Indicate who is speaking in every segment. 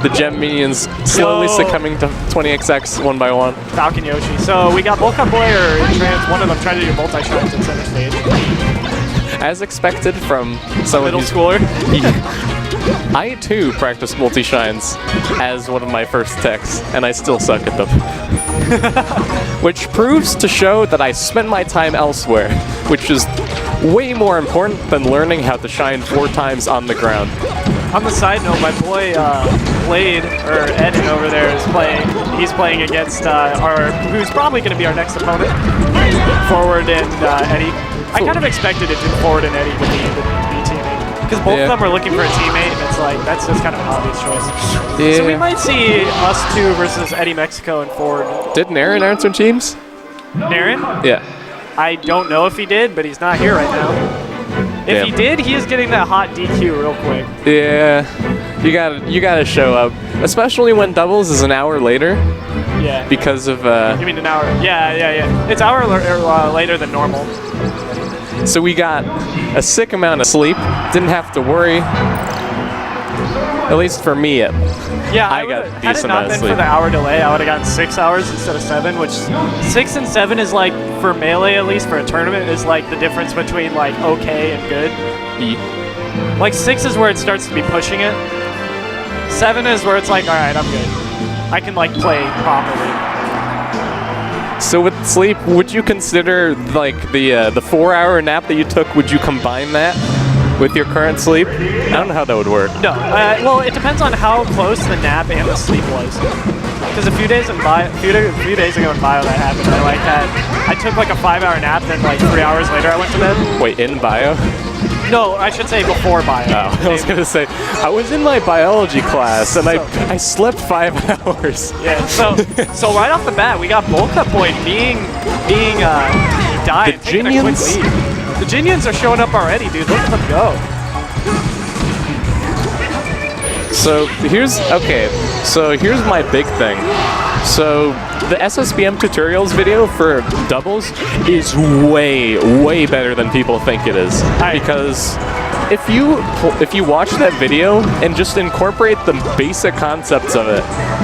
Speaker 1: the gem minions slowly succumbing to 20XX one by one.
Speaker 2: Falcon Yoshi. So we got BowlCutBoi or Intranse, one of them trying to do multi-shines in center stage.
Speaker 1: As expected from someone
Speaker 2: middle schooler.
Speaker 1: I too practice multi-shines as one of my first techs, and I still suck at them. Which proves to show that I spent my time elsewhere, which is way more important than learning how to shine 4 times on the ground.
Speaker 2: On the side note, my boy Blade, or Eden over there, is playing. He's playing against who's probably going to be our next opponent, Forward and Eddie. I kind of expected it to Forward and Eddie to be teaming, because both of them are looking for a teammate, and it's like, that's just kind of an obvious choice. Yeah. So we might see us two versus Eddie Mexico and Forward.
Speaker 1: Did Naren answer teams?
Speaker 2: Naren?
Speaker 1: Yeah.
Speaker 2: I don't know if he did, but he's not here right now. If he did, he is getting that hot DQ real quick. Yeah,
Speaker 1: you gotta show up, especially when doubles is an hour later.
Speaker 2: Yeah.
Speaker 1: Because of
Speaker 2: You mean an hour? Yeah. It's an hour later than normal.
Speaker 1: So we got a sick amount of sleep. Didn't have to worry. At least for me, I got a decent amount of sleep.
Speaker 2: Had it not been for the hour delay, I would have gotten 6 hours instead of 7, which 6 and 7 is like, for Melee at least, for a tournament, is like the difference between like okay and good. Like 6 is where it starts to be pushing it. 7 is where it's like, all right, I'm good. I can like play properly.
Speaker 1: So with sleep, would you consider like the 4-hour nap that you took, would you combine that with your current sleep? I don't know how that would work.
Speaker 2: No, well, it depends on how close the nap and the sleep was. Because a few days ago in bio that happened. I took like a 5-hour nap, then like 3 hours later I went to bed.
Speaker 1: Wait, in bio?
Speaker 2: No, I should say before bio.
Speaker 1: Oh, I was gonna say, I was in my biology class and I slept 5 hours.
Speaker 2: Yeah, so right off the bat, we got BowlCutBoi being dying, taking a quick lead. The Jinions are showing up already, dude. Look at them go.
Speaker 1: So here's my big thing. So the SSBM tutorials video for doubles is way better than people think it is. Because if you watch that video and just incorporate the basic concepts of it,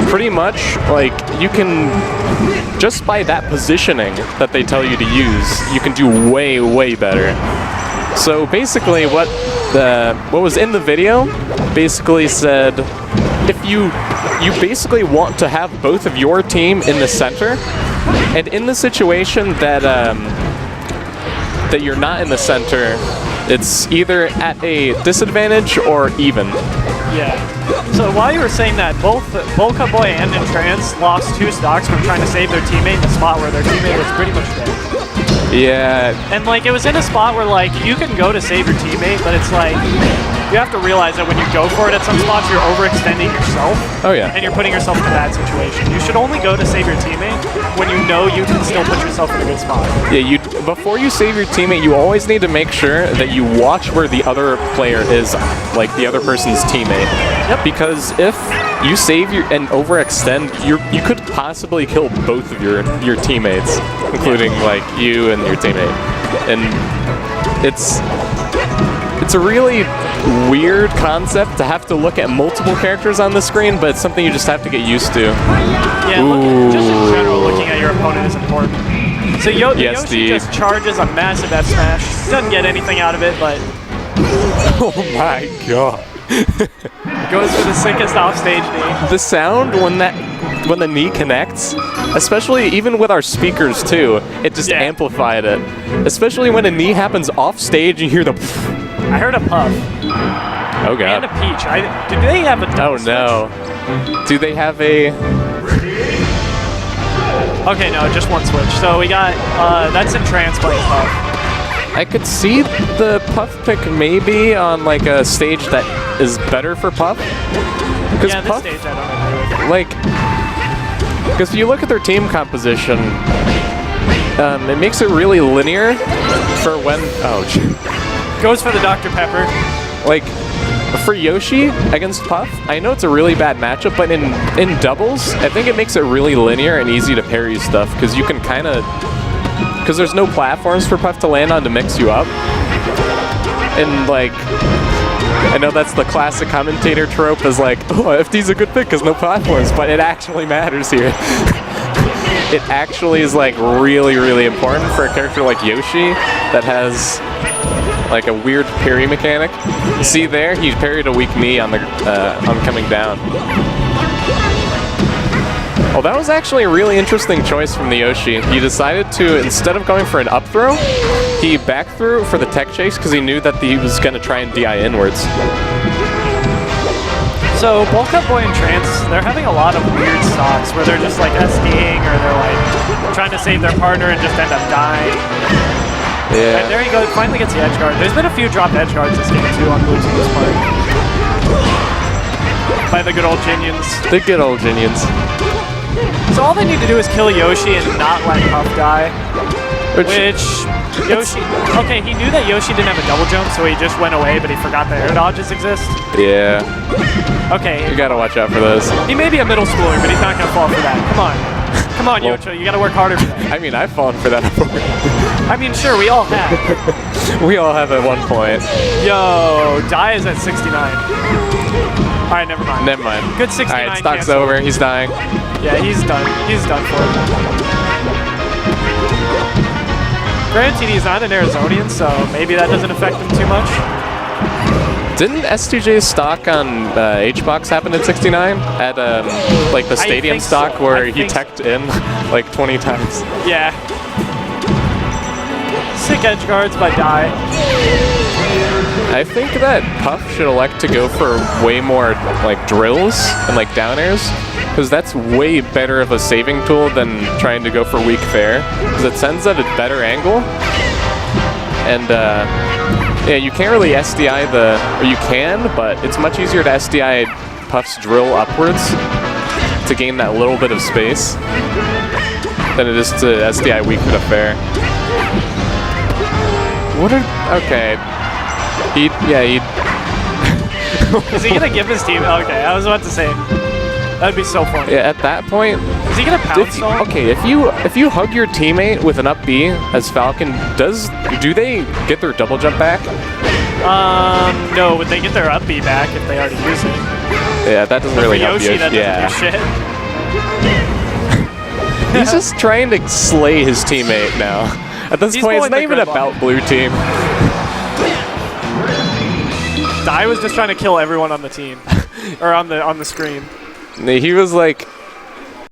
Speaker 1: pretty much like you can, just by that positioning that they tell you to use, you can do way better. So basically what was in the video basically said, if you basically want to have both of your team in the center, and in the situation that that you're not in the center, it's either at a disadvantage or even.
Speaker 2: Yeah. So while you were saying that, both BowlCutBoi and Intranse lost 2 stocks from trying to save their teammate in a spot where their teammate was pretty much dead.
Speaker 1: Yeah.
Speaker 2: And like it was in a spot where like you can go to save your teammate, but it's like you have to realize that when you go for it at some spots, you're overextending yourself.
Speaker 1: Oh yeah.
Speaker 2: And you're putting yourself in a bad situation. You should only go to save your teammate when you know you can still put yourself in a good spot.
Speaker 1: Yeah, before you save your teammate, you always need to make sure that you watch where the other player is, like the other person's teammate.
Speaker 2: Yep.
Speaker 1: Because if you save and overextend, you could possibly kill both of your teammates, including like you and your teammate. And it's a really weird concept to have to look at multiple characters on the screen, but it's something you just have to get used to.
Speaker 2: Yeah, just in general, looking at your opponent is important. So Yoshi just charges a massive F smash. Doesn't get anything out of it, but
Speaker 1: oh my god.
Speaker 2: Goes for the sickest offstage knee.
Speaker 1: The sound when the knee connects, especially even with our speakers too, it just amplified it. Especially when a knee happens off stage, you hear the.
Speaker 2: I heard a puff.
Speaker 1: Oh god.
Speaker 2: And a peach. Do they have a double
Speaker 1: switch? No. Do they have a?
Speaker 2: Okay, no, just one switch. So we got that's Intranse playing puff.
Speaker 1: I could see the Puff pick maybe on like a stage that is better for Puff.
Speaker 2: Yeah, this stage I don't agree with.
Speaker 1: Like, because if you look at their team composition, it makes it really linear for when. Oh,
Speaker 2: goes for the Dr. Pepper.
Speaker 1: Like, for Yoshi against Puff, I know it's a really bad matchup, but in doubles, I think it makes it really linear and easy to parry stuff because you can kind of. Because there's no platforms for Puff to land on to mix you up. And like, I know that's the classic commentator trope, is like, oh, FD's a good pick because no platforms, but it actually matters here. It actually is like really, really important for a character like Yoshi that has like a weird parry mechanic. See there, he parried a weak knee on the on coming down. Well, that was actually a really interesting choice from the Yoshi. He decided to, instead of going for an up throw, he back threw for the tech chase because he knew that he was going to try and DI inwards.
Speaker 2: So BowlCutBoi and Trance, they're having a lot of weird stocks where they're just like SDing or they're like trying to save their partner and just end up dying.
Speaker 1: Yeah.
Speaker 2: And there you go, finally gets the edge guard. There's been a few dropped edge guards this game too on Blue Team's part. By the good old Jinions.
Speaker 1: The good old Jinions.
Speaker 2: So all they need to do is kill Yoshi and not let Puff die. Which Yoshi, okay, he knew that Yoshi didn't have a double jump, so he just went away, but he forgot that air dodges exist.
Speaker 1: Yeah.
Speaker 2: Okay.
Speaker 1: You gotta watch out for those.
Speaker 2: He may be a middle schooler, but he's not gonna fall for that. Come on. Come on, well, Yocho, you gotta work harder for that.
Speaker 1: I mean, I've fallen for that before.
Speaker 2: I mean, sure, we all have.
Speaker 1: We all have at one point.
Speaker 2: Yo, Die is at 69. Alright, never mind.
Speaker 1: Never mind.
Speaker 2: Good 69.
Speaker 1: Alright, stock's over. He's dying.
Speaker 2: Yeah, he's done. He's done for it. Granted, he's not an Arizonian, so maybe that doesn't affect him too much.
Speaker 1: Didn't S2J's stock on HBox happen at 69? At like the stadium stock so. Where he teched in like 20 times?
Speaker 2: Yeah. Sick edge guards by Die.
Speaker 1: I think that Puff should elect to go for way more like drills and like down airs, because that's way better of a saving tool than trying to go for weak fair, because it sends at a better angle. And yeah, you can't really SDI or you can, but it's much easier to SDI Puff's drill upwards to gain that little bit of space than it is to SDI weak to the fair. Okay.
Speaker 2: Is he gonna give his team? Okay, I was about to say. That'd be so funny.
Speaker 1: Yeah, at that point.
Speaker 2: Is he gonna pounce on?
Speaker 1: Okay, if you hug your teammate with an up B as Falcon, do they get their double jump back?
Speaker 2: No, but they get their up B back if they already use it.
Speaker 1: Yeah, that doesn't really help
Speaker 2: Yoshi. That
Speaker 1: yeah.
Speaker 2: doesn't do shit.
Speaker 1: He's just trying to slay his teammate now. At this point, it's not even about blue team.
Speaker 2: Die was just trying to kill everyone on the team, or on the screen.
Speaker 1: He was like,